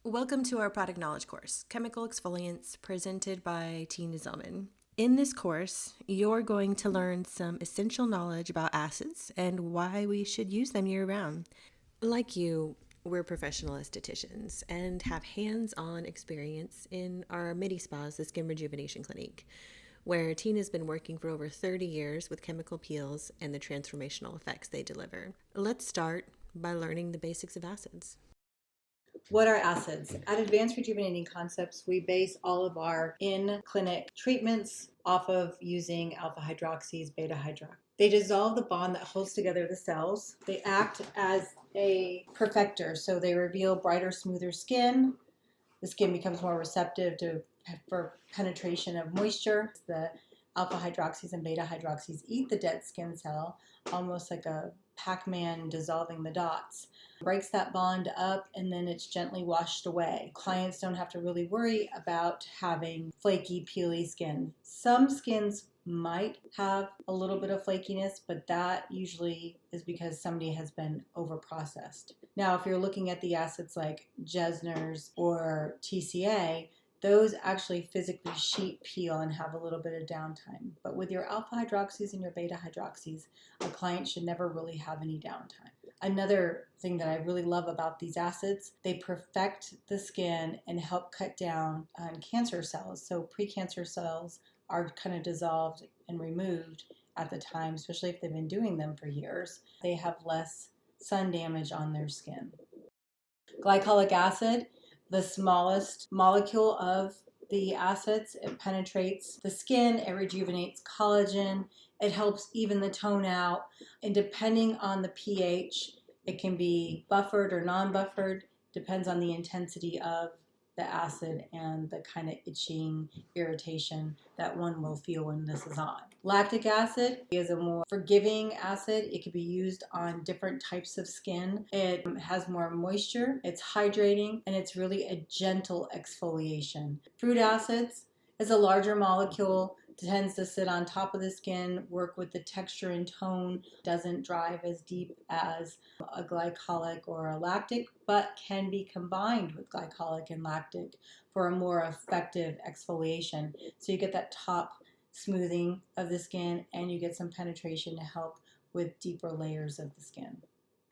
Welcome to our product knowledge course, Chemical Exfoliants, presented by Tina Zillmann. In this course, you're going to learn some essential knowledge about acids and why we should use them year-round. Like you, we're professional estheticians and have hands-on experience in our midi spas, the Skin Rejuvenation Clinic, where Tina's been working for over 30 years with chemical peels and the transformational effects they deliver. Let's start by learning the basics of acids. What are acids? At Advanced Rejuvenating Concepts, we base all of our in-clinic treatments off of using alpha hydroxys, beta hydroxy. They dissolve the bond that holds together the cells. They act as a perfector, so they reveal brighter, smoother skin. The skin becomes more receptive for penetration of moisture. The alpha hydroxys and beta hydroxys eat the dead skin cell, almost like a Pac-Man dissolving the dots. Breaks that bond up and then it's gently washed away. Clients don't have to really worry about having flaky, peely skin. Some skins might have a little bit of flakiness, but that usually is because somebody has been over-processed. Now, if you're looking at the acids like Jessner's or TCA, those actually physically sheet peel and have a little bit of downtime. But with your alpha hydroxys and your beta hydroxys, a client should never really have any downtime. Another thing that I really love about these acids, they perfect the skin and help cut down on cancer cells. So precancer cells are kind of dissolved and removed at the time, especially if they've been doing them for years. They have less sun damage on their skin. Glycolic acid, the smallest molecule of the acids, it penetrates the skin, it rejuvenates collagen, it helps even the tone out, and depending on the pH, it can be buffered or non-buffered, depends on the intensity of the acid and the kind of itching irritation that one will feel when this is on. Lactic acid is a more forgiving acid. It can be used on different types of skin. It has more moisture, it's hydrating, and it's really a gentle exfoliation. Fruit acids is a larger molecule, tends to sit on top of the skin, work with the texture and tone, doesn't drive as deep as a glycolic or a lactic, but can be combined with glycolic and lactic for a more effective exfoliation. So you get that top smoothing of the skin and you get some penetration to help with deeper layers of the skin.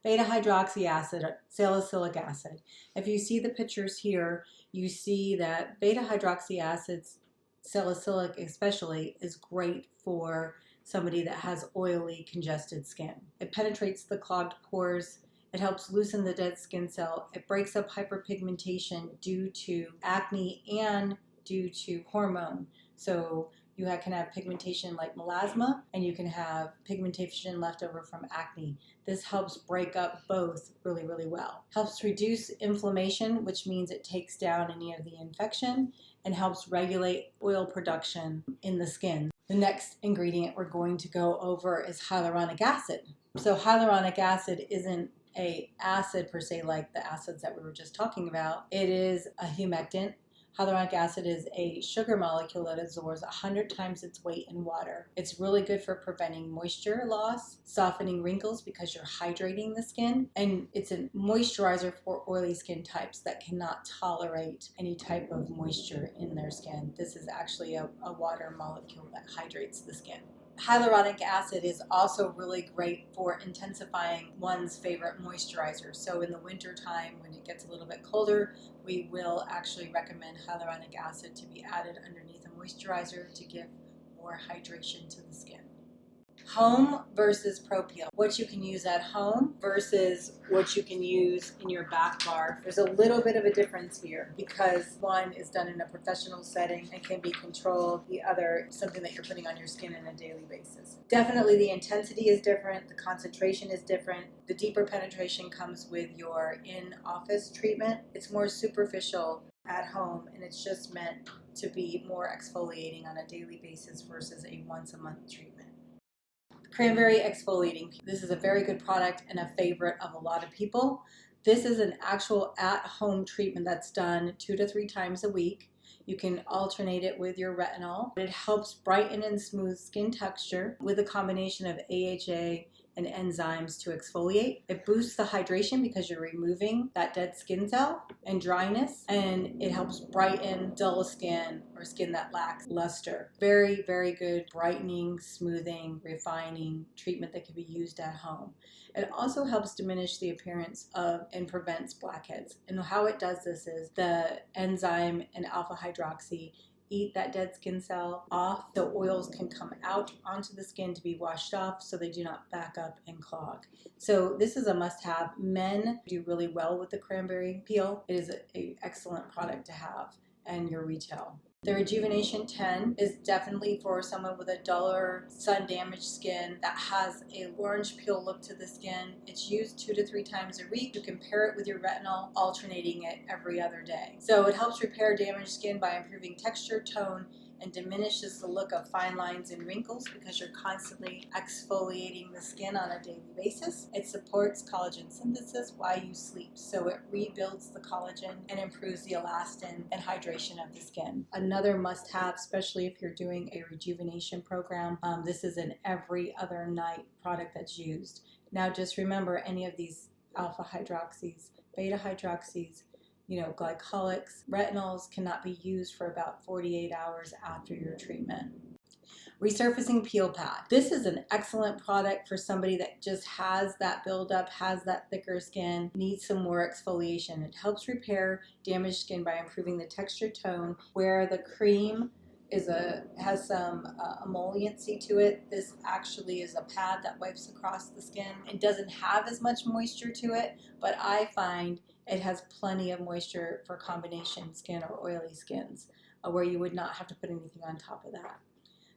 Beta hydroxy acid, salicylic acid. If you see the pictures here, you see that beta hydroxy acids, salicylic especially, is great for somebody that has oily, congested skin. It penetrates the clogged pores. It helps loosen the dead skin cell. It breaks up hyperpigmentation due to acne and due to hormone. So you can have pigmentation like melasma, and you can have pigmentation left over from acne. This helps break up both really, really well. Helps reduce inflammation, which means it takes down any of the infection, and helps regulate oil production in the skin. The next ingredient we're going to go over is hyaluronic acid. So hyaluronic acid isn't an acid per se like the acids that we were just talking about. It is a humectant. Hyaluronic acid is a sugar molecule that absorbs 100 times its weight in water. It's really good for preventing moisture loss, softening wrinkles because you're hydrating the skin, and it's a moisturizer for oily skin types that cannot tolerate any type of moisture in their skin. This is actually a water molecule that hydrates the skin. Hyaluronic acid is also really great for intensifying one's favorite moisturizer. So in the winter time, when it gets a little bit colder, we will actually recommend hyaluronic acid to be added underneath a moisturizer to give more hydration to the skin. Home versus Pro Peel. What you can use at home versus what you can use in your back bar. There's a little bit of a difference here because one is done in a professional setting and can be controlled. The other, something that you're putting on your skin on a daily basis. Definitely the intensity is different. The concentration is different. The deeper penetration comes with your in-office treatment. It's more superficial at home, and it's just meant to be more exfoliating on a daily basis versus a once-a-month treatment. Cranberry exfoliating. This is a very good product and a favorite of a lot of people. This is an actual at-home treatment that's done 2 to 3 times a week. You can alternate it with your retinol. It helps brighten and smooth skin texture with a combination of AHA and enzymes to exfoliate. It boosts the hydration because you're removing that dead skin cell and dryness, and it helps brighten dull skin or skin that lacks luster. Very, very good brightening, smoothing, refining treatment that can be used at home. It also helps diminish the appearance of and prevents blackheads. And how it does this is the enzyme and alpha hydroxy eat that dead skin cell off. The oils can come out onto the skin to be washed off so they do not back up and clog. So this is a must-have. Men do really well with the cranberry peel. It is an excellent product to have in your retail. The Rejuvenation 10 is definitely for someone with a duller, sun-damaged skin that has a orange peel look to the skin. It's used 2 to 3 times a week. You can pair it with your retinol, alternating it every other day. So it helps repair damaged skin by improving texture, tone, and diminishes the look of fine lines and wrinkles because you're constantly exfoliating the skin on a daily basis. It supports collagen synthesis while you sleep, so it rebuilds the collagen and improves the elastin and hydration of the skin. Another must-have, especially if you're doing a rejuvenation program, this is an every other night product that's used. Now just remember, any of these alpha hydroxys, beta hydroxys, glycolics, retinols cannot be used for about 48 hours after your treatment. Resurfacing peel pad. This is an excellent product for somebody that just has that buildup, has that thicker skin, needs some more exfoliation. It helps repair damaged skin by improving the texture, tone, where the cream has some emolliency to it. This actually is a pad that wipes across the skin. It doesn't have as much moisture to it, but I find it has plenty of moisture for combination skin or oily skins, where you would not have to put anything on top of that.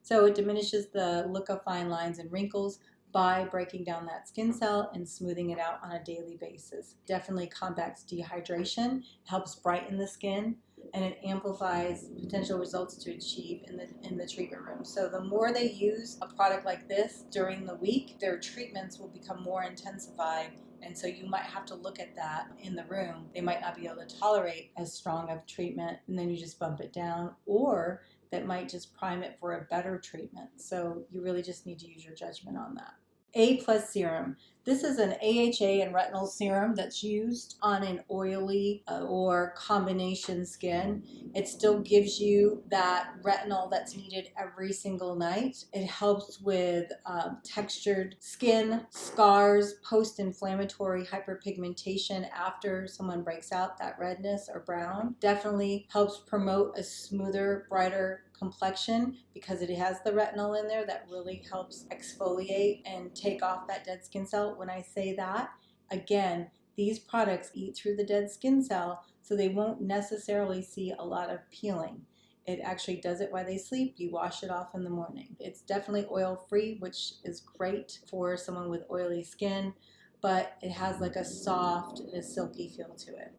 So it diminishes the look of fine lines and wrinkles by breaking down that skin cell and smoothing it out on a daily basis. Definitely combats dehydration, helps brighten the skin, and it amplifies potential results to achieve in the treatment room. So the more they use a product like this during the week, their treatments will become more intensified. And so you might have to look at that in the room. They might not be able to tolerate as strong of treatment, and then you just bump it down, or that might just prime it for a better treatment. So you really just need to use your judgment on that. A+ serum. This is an AHA and retinol serum that's used on an oily or combination skin. It still gives you that retinol that's needed every single night. It helps with textured skin, scars, post-inflammatory hyperpigmentation after someone breaks out that redness or brown. Definitely helps promote a smoother, brighter complexion because it has the retinol in there that really helps exfoliate and take off that dead skin cell. When I say that, again, these products eat through the dead skin cell, so they won't necessarily see a lot of peeling. It actually does it while they sleep. You wash it off in the morning. It's definitely oil-free, which is great for someone with oily skin, but it has like a soft and a silky feel to it.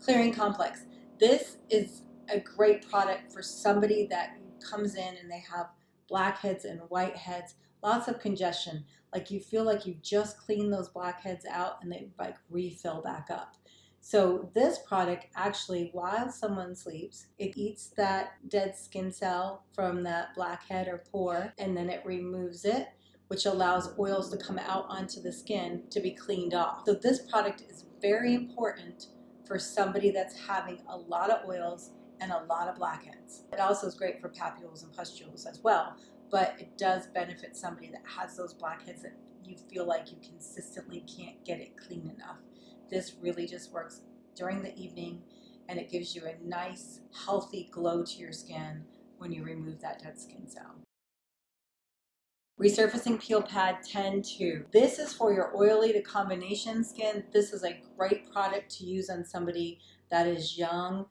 Clearing complex. This is a great product for somebody that comes in and they have blackheads and whiteheads, lots of congestion. Like you feel like you've just cleaned those blackheads out and they like refill back up. So this product actually, while someone sleeps, it eats that dead skin cell from that blackhead or pore, and then it removes it, which allows oils to come out onto the skin to be cleaned off. So this product is very important for somebody that's having a lot of oils and a lot of blackheads. It also is great for papules and pustules as well, but it does benefit somebody that has those blackheads that you feel like you consistently can't get it clean enough. This really just works during the evening, and it gives you a nice, healthy glow to your skin when you remove that dead skin cell. Resurfacing Peel Pad 10-2. This is for your oily to combination skin. This is a great product to use on somebody that is young,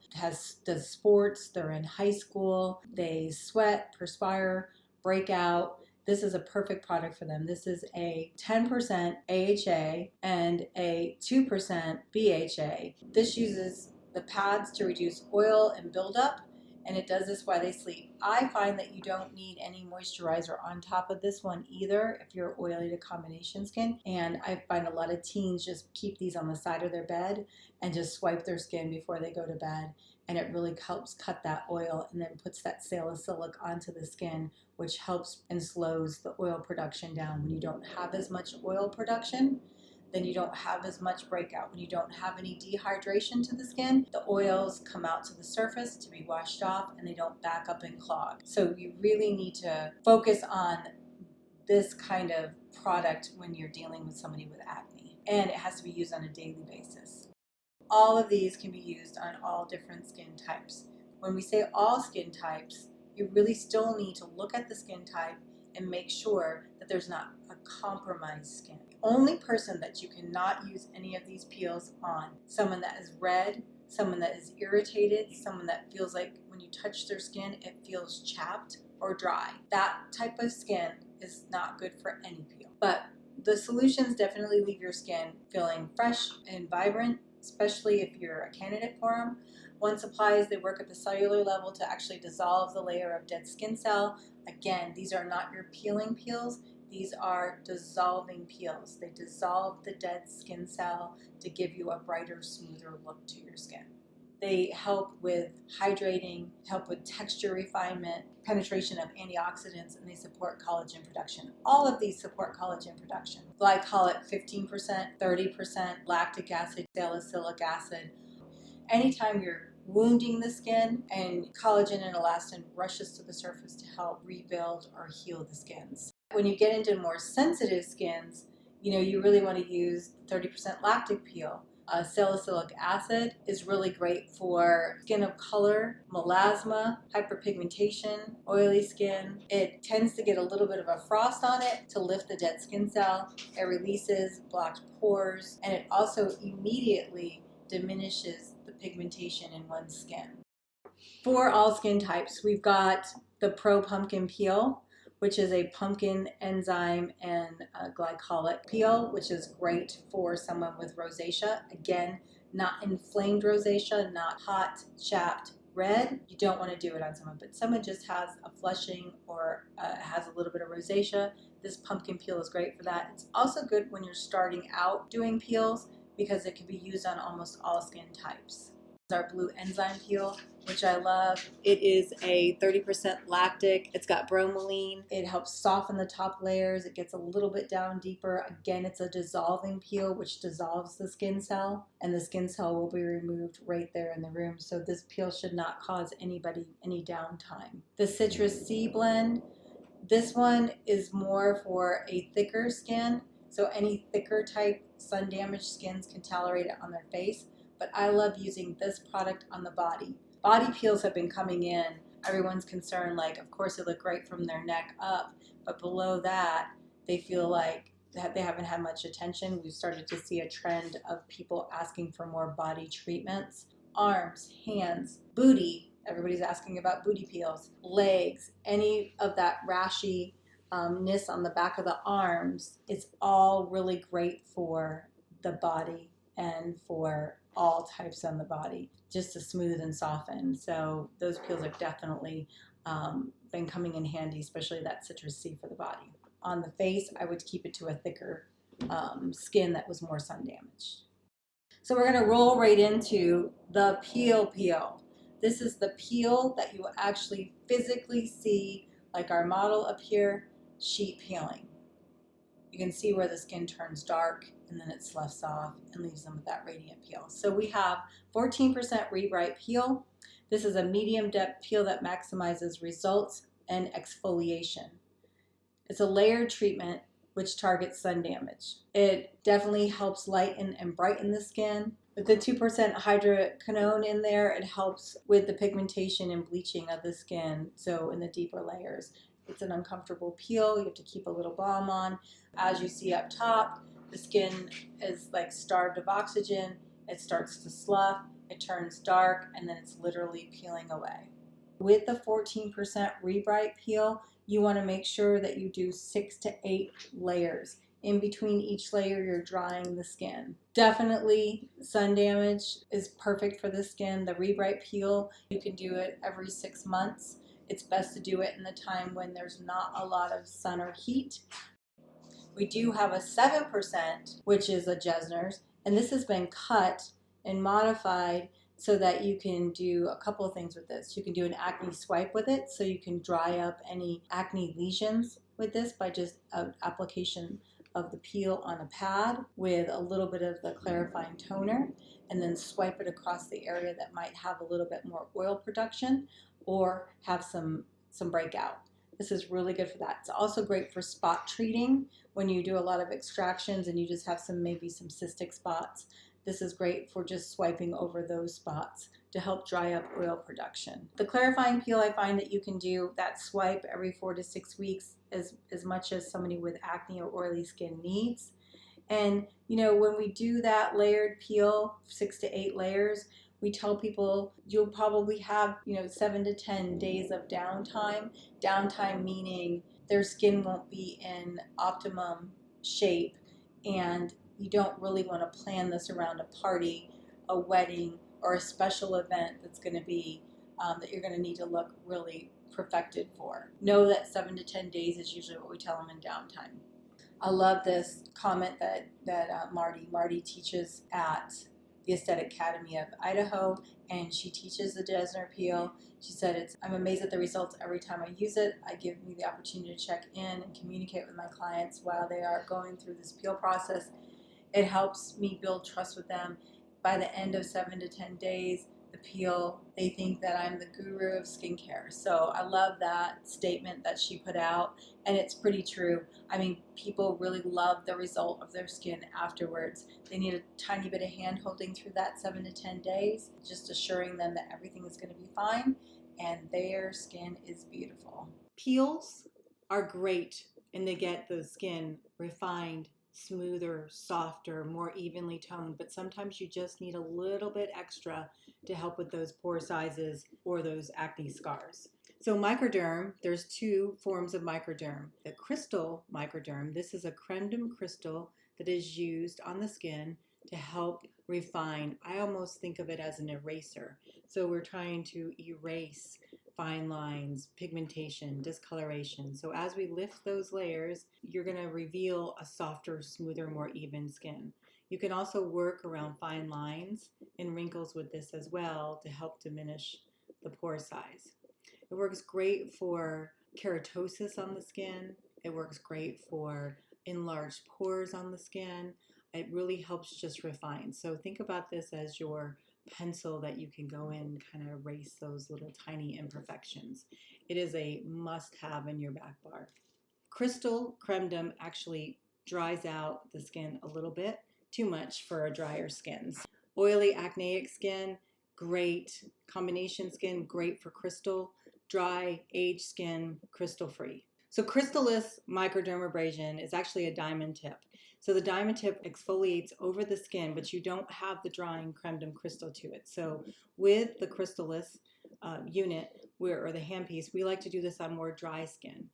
does sports, they're in high school, they sweat, perspire, break out. This is a perfect product for them. This is a 10% AHA and a 2% BHA. This uses the pads to reduce oil and buildup, and it does this while they sleep. I find that you don't need any moisturizer on top of this one either if you're oily to combination skin, and I find a lot of teens just keep these on the side of their bed and just swipe their skin before they go to bed, and it really helps cut that oil and then puts that salicylic onto the skin, which helps and slows the oil production down. When you don't have as much oil production, then you don't have as much breakout. When you don't have any dehydration to the skin, the oils come out to the surface to be washed off and they don't back up and clog. So you really need to focus on this kind of product when you're dealing with somebody with acne. And it has to be used on a daily basis. All of these can be used on all different skin types. When we say all skin types, you really still need to look at the skin type and make sure that there's not a compromised skin. Only person that you cannot use any of these peels on, someone that is red, someone that is irritated, someone that feels like when you touch their skin it feels chapped or dry. That type of skin is not good for any peel. But the solutions definitely leave your skin feeling fresh and vibrant, especially if you're a candidate for them. One Supplies, they work at the cellular level to actually dissolve the layer of dead skin cell. Again, these are not your peeling peels. These are dissolving peels. They dissolve the dead skin cell to give you a brighter, smoother look to your skin. They help with hydrating, help with texture refinement, penetration of antioxidants, and they support collagen production. All of these support collagen production. Glycolic 15%, 30%, lactic acid, salicylic acid. Anytime you're wounding the skin, and collagen and elastin rushes to the surface to help rebuild or heal the skins. When you get into more sensitive skins, you really want to use 30% lactic peel. Salicylic acid is really great for skin of color, melasma, hyperpigmentation, oily skin. It tends to get a little bit of a frost on it to lift the dead skin cell. It releases blocked pores, and it also immediately diminishes the pigmentation in one's skin. For all skin types, we've got the Pro Pumpkin Peel, which is a pumpkin, enzyme, and glycolic peel, which is great for someone with rosacea. Again, not inflamed rosacea, not hot, chapped, red. You don't want to do it on someone, but someone just has a flushing or has a little bit of rosacea. This pumpkin peel is great for that. It's also good when you're starting out doing peels because it can be used on almost all skin types. Our blue enzyme peel, which I love. It is a 30% lactic. It's got bromelain. It helps soften the top layers. It gets a little bit down deeper. Again, it's a dissolving peel, which dissolves the skin cell, and the skin cell will be removed right there in the room. So this peel should not cause anybody any downtime. The Citrus C blend, this one is more for a thicker skin. So any thicker type sun damaged skins can tolerate it on their face. But I love using this product on the body. Body peels have been coming in. Everyone's concerned, like, of course they look great from their neck up, but below that, they feel like they haven't had much attention. We've started to see a trend of people asking for more body treatments. Arms, hands, booty. Everybody's asking about booty peels. Legs, any of that rashy-ness on the back of the arms. It's all really great for the body and for all types on the body, just to smooth and soften. So those peels have definitely been coming in handy, especially that Citrus C for the body. On the face, I would keep it to a thicker skin that was more sun damaged. So we're going to roll right into the peel. This is the peel that you will actually physically see, like our model up here, sheet peeling. You can see where the skin turns dark and then it sloughs off and leaves them with that radiant peel. So we have 14% Rebright peel. This is a medium depth peel that maximizes results and exfoliation. It's a layered treatment which targets sun damage. It definitely helps lighten and brighten the skin. With the 2% hydroquinone in there, it helps with the pigmentation and bleaching of the skin, so in the deeper layers. It's an uncomfortable peel. You have to keep a little balm on. As you see up top, the skin is like starved of oxygen. It starts to slough, it turns dark, and then it's literally peeling away. With the 14% Rebright peel, you want to make sure that you do 6 to 8 layers. in between each layer, you're drying the skin. Definitely sun damage is perfect for the skin. The Rebright peel, you can do it every 6 months. It's best to do it in the time when there's not a lot of sun or heat. We do have a 7%, which is a Jessner's, and this has been cut and modified so that you can do a couple of things with this. You can do an acne swipe with it, so you can dry up any acne lesions with this by just an application of the peel on a pad with a little bit of the clarifying toner, and then swipe it across the area that might have a little bit more oil production or have some breakout. This is really good for that. It's also great for spot treating when you do a lot of extractions and you just have maybe some cystic spots. This is great for just swiping over those spots to help dry up oil production. The clarifying peel, I find that you can do that swipe every 4 to 6 weeks as much as somebody with acne or oily skin needs. And when we do that layered peel, 6 to 8 layers, we tell people you'll probably have 7 to 10 days of downtime. Downtime meaning their skin won't be in optimum shape, and you don't really want to plan this around a party, a wedding, or a special event that's going to be that you're going to need to look really perfected for. Know that 7 to 10 days is usually what we tell them in downtime. I love this comment that Marty teaches at the Aesthetic Academy of Idaho, and she teaches the Jessner peel. She said, I'm amazed at the results every time I use it. I give me the opportunity to check in and communicate with my clients while they are going through this peel process. It helps me build trust with them. By the end of 7 to 10 days, the peel, they think that I'm the guru of skincare. So I love that statement that she put out, and it's pretty true. I mean, people really love the result of their skin afterwards. They need a tiny bit of hand holding through that 7 to 10 days, just assuring them that everything is going to be fine and their skin is beautiful. Peels are great, and they get the skin refined, smoother, softer, more evenly toned, but sometimes you just need a little bit extra to help with those pore sizes or those acne scars. So microderm, there's 2 forms of microderm. The crystal microderm, this is a creme de crystal that is used on the skin to help refine. I almost think of it as an eraser. So we're trying to erase fine lines, pigmentation, discoloration. So as we lift those layers, you're going to reveal a softer, smoother, more even skin. You can also work around fine lines and wrinkles with this as well to help diminish the pore size. It works great for keratosis on the skin. It works great for enlarged pores on the skin. It really helps just refine. So think about this as your pencil that you can go in and kind of erase those little tiny imperfections. It is a must-have in your back bar. Crystal cremedem actually dries out the skin a little bit, too much for a drier skin. Oily acneic skin, great. Combination skin, great for crystal. Dry, aged skin, crystal free. So crystalless microdermabrasion is actually a diamond tip. So the diamond tip exfoliates over the skin, but you don't have the drying cremedem crystal to it. So with the crystalless unit, or the handpiece, we like to do this on more dry skin.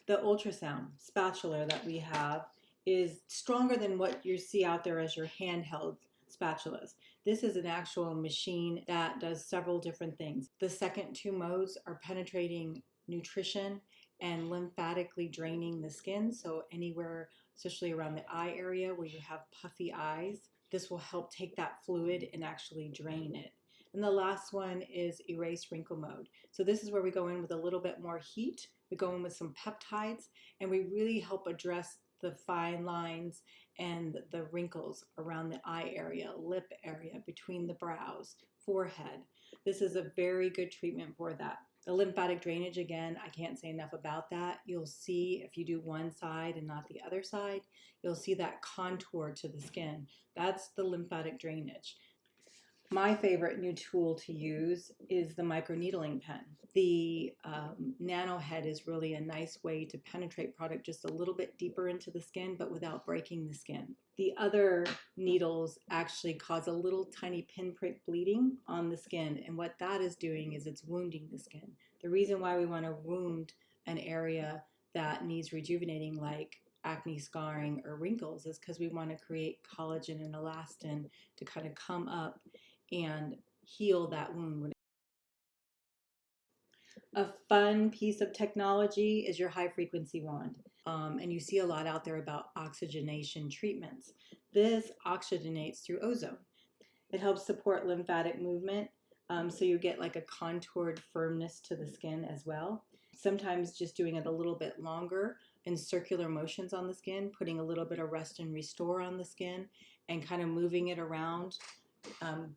The ultrasound spatula that we have is stronger than what you see out there as your handheld spatulas. This is an actual machine that does several different things. The second 2 modes are penetrating nutrition and lymphatically draining the skin. So anywhere, especially around the eye area where you have puffy eyes, this will help take that fluid and actually drain it. And the last one is erase wrinkle mode. So this is where we go in with a little bit more heat. We go in with some peptides, and we really help address the fine lines and the wrinkles around the eye area, lip area, between the brows, forehead. This is a very good treatment for that. The lymphatic drainage, again, I can't say enough about that. You'll see if you do one side and not the other side, you'll see that contour to the skin. That's the lymphatic drainage. My favorite new tool to use is the microneedling pen. The nano head is really a nice way to penetrate product just a little bit deeper into the skin, but without breaking the skin. The other needles actually cause a little tiny pinprick bleeding on the skin, and what that is doing is it's wounding the skin. The reason why we want to wound an area that needs rejuvenating, like acne, scarring, or wrinkles is because we want to create collagen and elastin to kind of come up and heal that wound. A fun piece of technology is your high frequency wand. And you see a lot out there about oxygenation treatments. This oxygenates through ozone. It helps support lymphatic movement, so you get like a contoured firmness to the skin as well. Sometimes just doing it a little bit longer in circular motions on the skin, putting a little bit of rest and restore on the skin, and kind of moving it around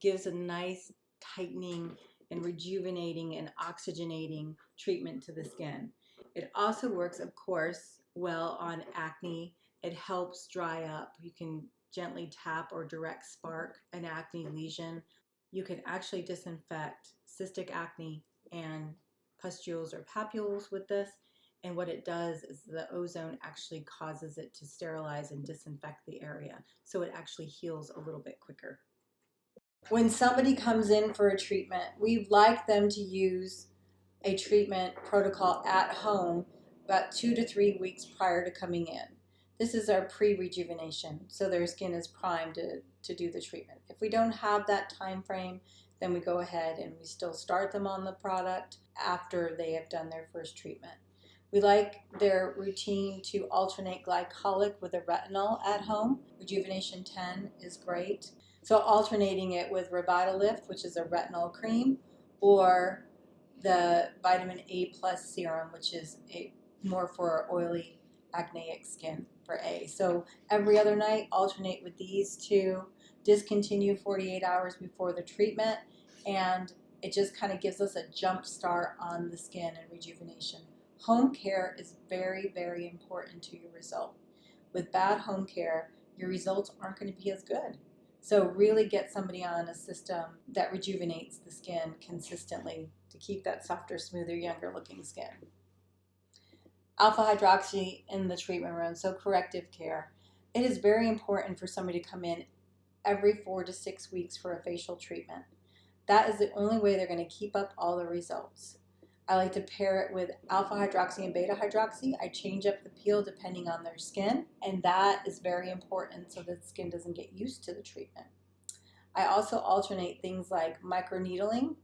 gives a nice tightening and rejuvenating and oxygenating treatment to the skin. It also works, of course, well on acne. It helps dry up. You can gently tap or direct spark an acne lesion. You can actually disinfect cystic acne and pustules or papules with this. And what it does is the ozone actually causes it to sterilize and disinfect the area. So it actually heals a little bit quicker. When somebody comes in for a treatment, we like them to use a treatment protocol at home about 2 to 3 weeks prior to coming in. This is our pre-rejuvenation, so their skin is primed to do the treatment. If we don't have that time frame, then we go ahead and we still start them on the product after they have done their first treatment. We like their routine to alternate glycolic with a retinol at home. Rejuvenation 10 is great. So alternating it with Revitalift, which is a retinol cream, or the vitamin A plus serum, which is more for oily acneic skin for A. So every other night, alternate with these two, discontinue 48 hours before the treatment, and it just kind of gives us a jump start on the skin and rejuvenation. Home care is very, very important to your result. With bad home care, your results aren't going to be as good. So really get somebody on a system that rejuvenates the skin consistently to keep that softer, smoother, younger looking skin. Alpha hydroxy in the treatment room, so corrective care. It is very important for somebody to come in every 4 to 6 weeks for a facial treatment. That is the only way they're going to keep up all the results. I like to pair it with alpha hydroxy and beta hydroxy. I change up the peel depending on their skin, and that is very important so that the skin doesn't get used to the treatment. I also alternate things like microneedling,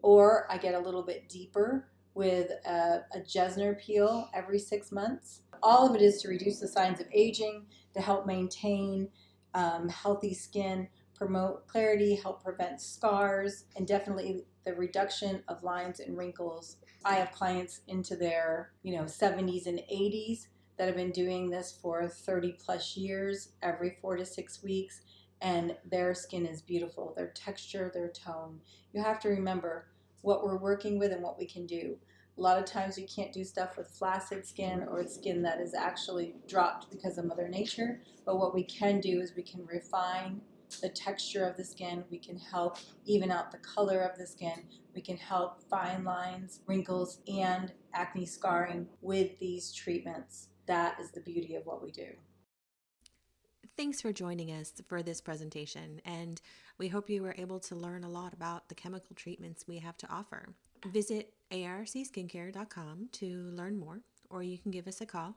or I get a little bit deeper with a Jessner peel every 6 months. All of it is to reduce the signs of aging, to help maintain healthy skin, promote clarity, help prevent scars, and definitely the reduction of lines and wrinkles. I have clients into their 70s and 80s that have been doing this for 30 plus years, every 4 to 6 weeks, and their skin is beautiful, their texture, their tone. You have to remember what we're working with and what we can do. A lot of times you can't do stuff with flaccid skin or skin that is actually dropped because of Mother Nature, but what we can do is we can refine the texture of the skin, we can help even out the color of the skin, we can help fine lines, wrinkles, and acne scarring with these treatments. That is the beauty of what we do. Thanks for joining us for this presentation, and we hope you were able to learn a lot about the chemical treatments we have to offer. Visit arcskincare.com to learn more, or you can give us a call